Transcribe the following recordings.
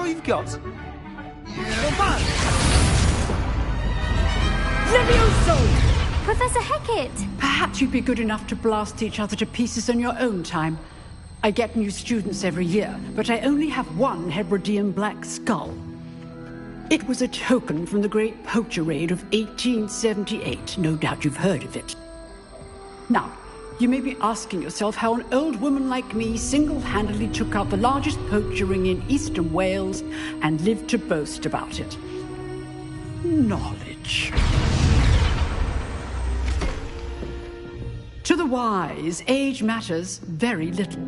all you've got? Levioso! Professor Hecat! Perhaps you'd be good enough to blast each other to pieces on your own time. I get new students every year, but I only have one Hebridean black skull. It was a token from the Great Poacher Raid of 1878. No doubt you've heard of it. Now, you may be asking yourself how an old woman like me single-handedly took out the largest poacher ring in eastern Wales and lived to boast about it. Knowledge. To the wise, age matters very little.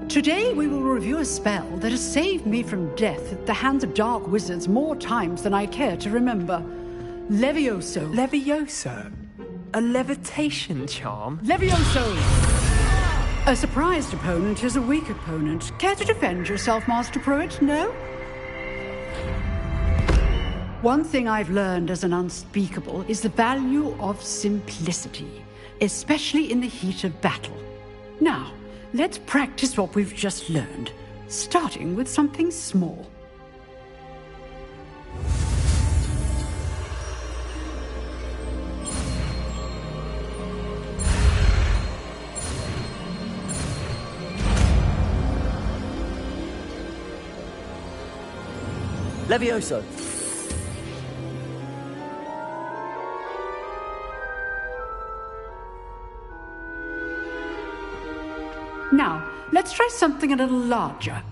Today we will review a spell that has saved me from death at the hands of dark wizards more times than I care to remember. Levioso. Levioso? A levitation charm? Levioso! A surprised opponent is a weak opponent. Care to defend yourself, Master Pruitt? No? One thing I've learned as an unspeakable is the value of simplicity, especially in the heat of battle. Now, let's practice what we've just learned, starting with something small. Levioso. Now, let's try something a little larger.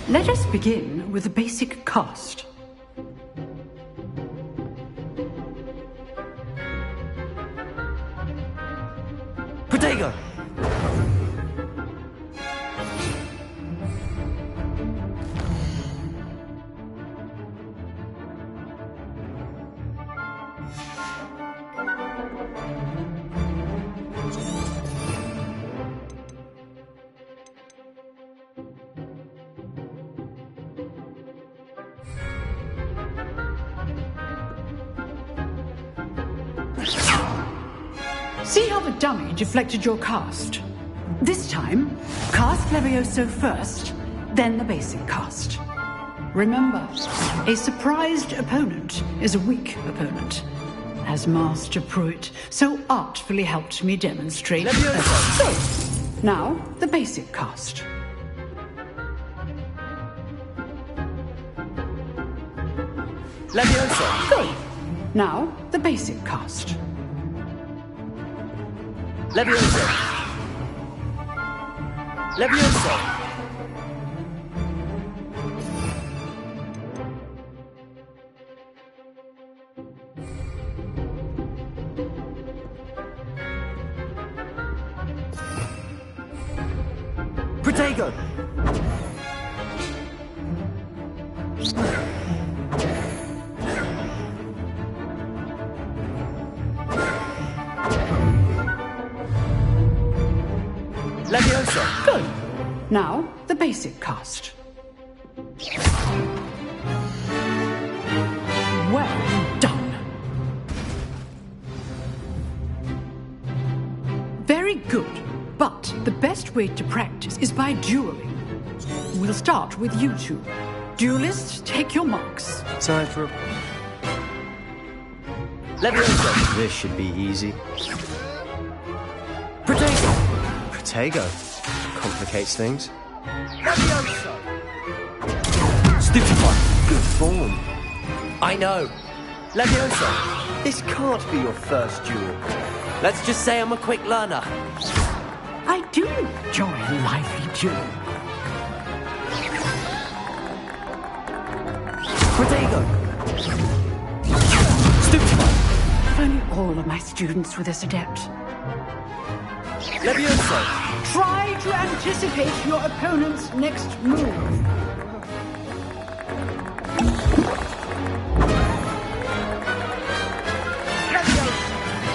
Let us begin with the basic cast. Protego! See how the dummy deflected your cast? This time, cast Levioso first, then the basic cast. Remember, a surprised opponent is a weak opponent, as Master Pruitt so artfully helped me demonstrate. Levioso! So, now the basic cast. Levioso! Good. Now the basic cast. Levioso! Levioso! Protego! Levioso! Good. Now the basic cast. Well done. Very good. But the best way to practice is by dueling. We'll start with you two. Duelists, take your marks. Time for a... Levioso! This should be easy. Protego! Protego. Complicates things. Levioso! Stupefy. Good form. I know. Levioso! This can't be your first duel. Let's just say I'm a quick learner. I do enjoy a lively duel. Protego! If only all of my students were this adept. Levioso! Try to anticipate your opponent's next move.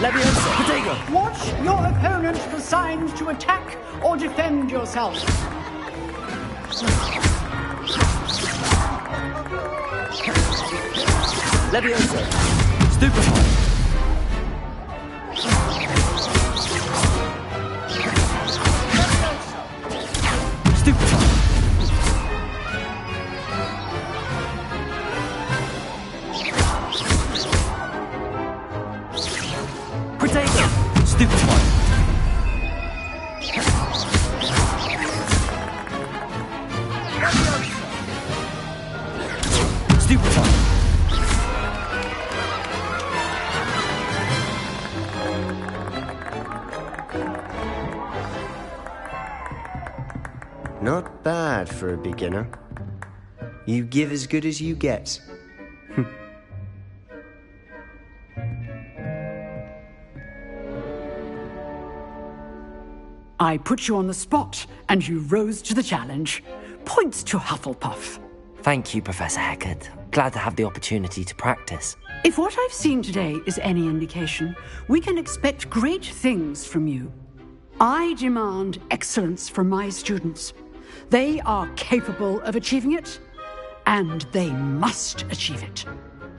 Levioso! Protego! Watch your opponent for signs to attack or defend yourself. Levioso! Stupefy! Stupefy! Protego! Stupefy! Stupefy! Not bad for a beginner. You give as good as you get. I put you on the spot, and you rose to the challenge. Points to Hufflepuff. Thank you, Professor Hecat. Glad to have the opportunity to practice. If what I've seen today is any indication, we can expect great things from you. I demand excellence from my students. They are capable of achieving it, and they must achieve it.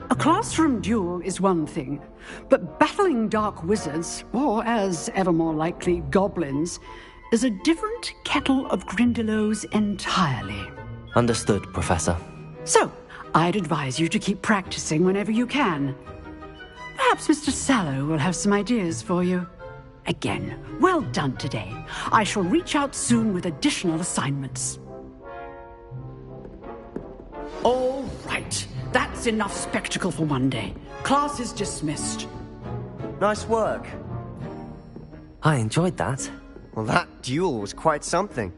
A classroom duel is one thing, but battling dark wizards, or as ever more likely, goblins, is a different kettle of Grindylows entirely. Understood, Professor. So, I'd advise you to keep practicing whenever you can. Perhaps Mr. Sallow will have some ideas for you. Again, well done today. I shall reach out soon with additional assignments. All right. That's enough spectacle for one day. Class is dismissed. Nice work. I enjoyed that. Well, that duel was quite something.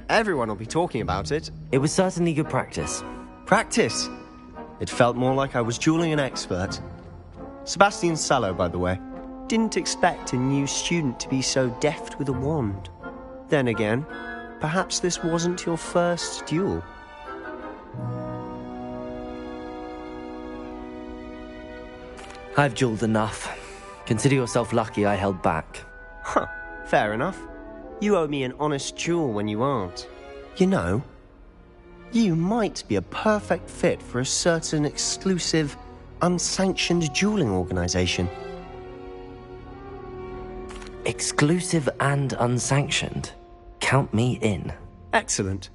Everyone will be talking about it. It was certainly good practice. Practice. It felt more like I was dueling an expert. Sebastian Sallow, by the way. Didn't expect a new student to be so deft with a wand. Then again, perhaps this wasn't your first duel. I've dueled enough. Consider yourself lucky I held back. Huh, fair enough. You owe me an honest duel when you aren't. You know, you might be a perfect fit for a certain exclusive, unsanctioned dueling organization. Exclusive and unsanctioned. Count me in. Excellent.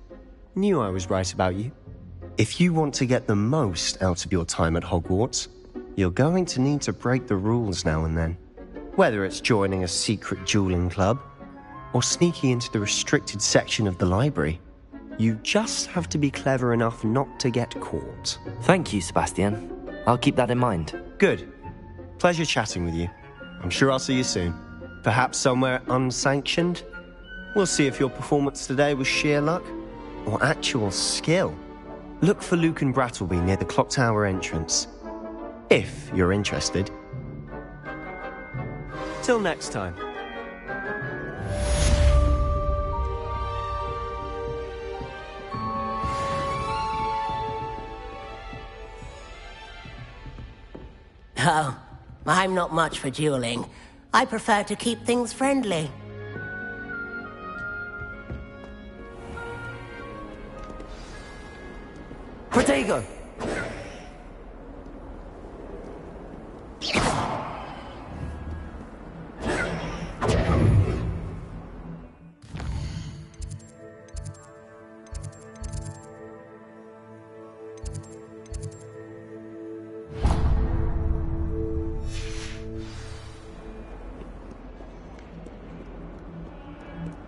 Knew I was right about you. If you want to get the most out of your time at Hogwarts, you're going to need to break the rules now and then. Whether it's joining a secret dueling club, or sneaking into the restricted section of the library, you just have to be clever enough not to get caught. Thank you, Sebastian. I'll keep that in mind. Good. Pleasure chatting with you. I'm sure I'll see you soon. Perhaps somewhere unsanctioned? We'll see if your performance today was sheer luck or actual skill. Look for Luke and Brattleby near the clock tower entrance. If you're interested. Till next time. Oh, I'm not much for dueling. I prefer to keep things friendly. Protego!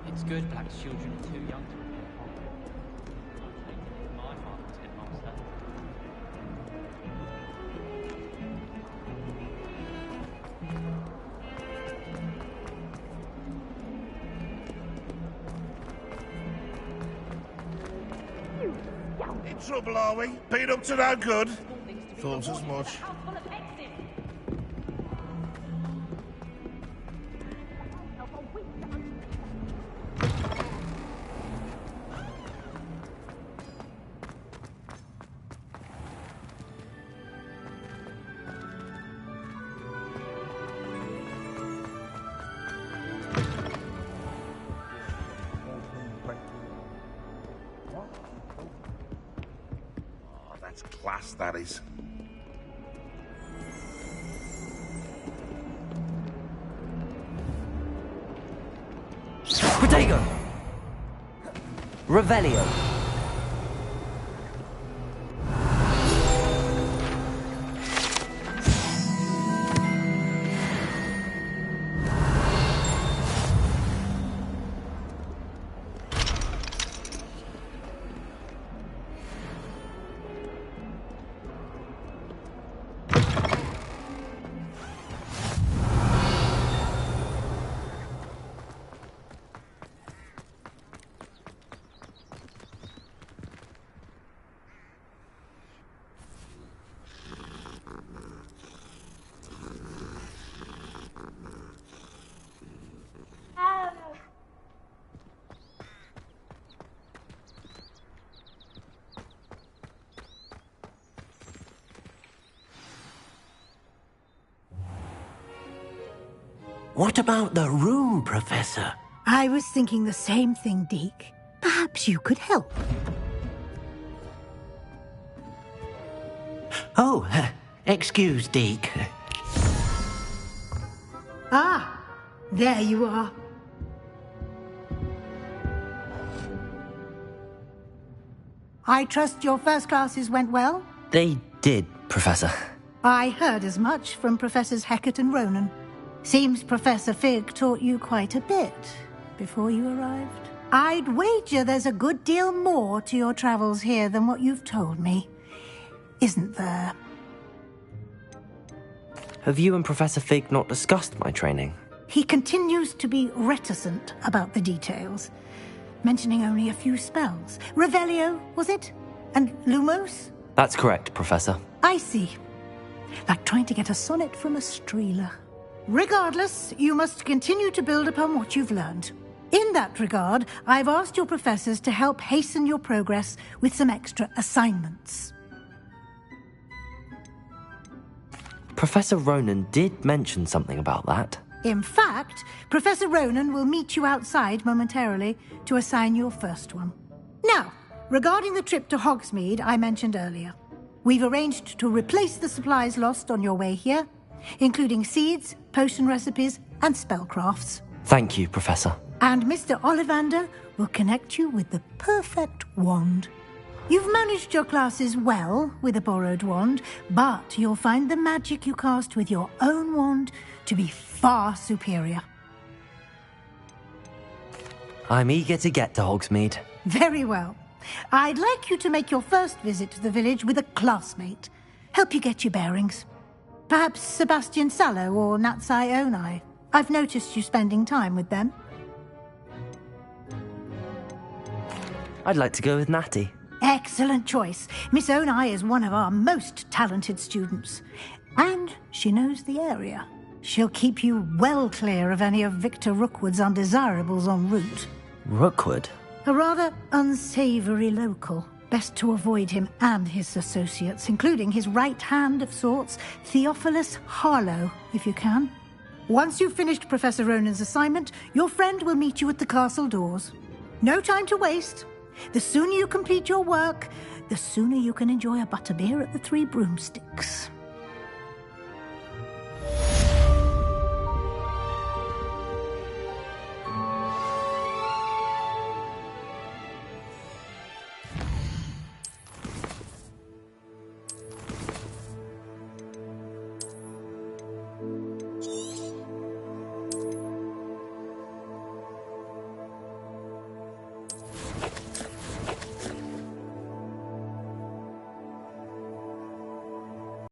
It's good, black children are too young to repair my father's headmaster. In trouble, are we? Been up to no good? Thought as much. That's class, that is. Protego! Revelio! What about the room, Professor? I was thinking the same thing, Deke. Perhaps you could help. Oh, excuse, Deke. Ah, there you are. I trust your first classes went well? They did, Professor. I heard as much from Professors Hecat and Ronan. Seems Professor Fig taught you quite a bit before you arrived. I'd wager there's a good deal more to your travels here than what you've told me. Isn't there? Have you and Professor Fig not discussed my training? He continues to be reticent about the details, mentioning only a few spells. Revelio, was it? And Lumos? That's correct, Professor. I see. Like trying to get a sonnet from a streeler. Regardless, you must continue to build upon what you've learned. In that regard, I've asked your professors to help hasten your progress with some extra assignments. Professor Ronan did mention something about that. In fact, Professor Ronan will meet you outside momentarily to assign your first one. Now, regarding the trip to Hogsmeade I mentioned earlier, we've arranged to replace the supplies lost on your way here, including seeds, potion recipes, and spellcrafts. Thank you, Professor. And Mr. Ollivander will connect you with the perfect wand. You've managed your classes well with a borrowed wand, but you'll find the magic you cast with your own wand to be far superior. I'm eager to get to Hogsmeade. Very well. I'd like you to make your first visit to the village with a classmate. Help you get your bearings. Perhaps Sebastian Sallow or Natsai Onai. I've noticed you spending time with them. I'd like to go with Natty. Excellent choice. Miss Onai is one of our most talented students. And she knows the area. She'll keep you well clear of any of Victor Rookwood's undesirables en route. Rookwood? A rather unsavory local. Best to avoid him and his associates, including his right hand of sorts, Theophilus Harlow, if you can. Once you've finished Professor Ronan's assignment, your friend will meet you at the castle doors. No time to waste. The sooner you complete your work, the sooner you can enjoy a butterbeer at the Three Broomsticks.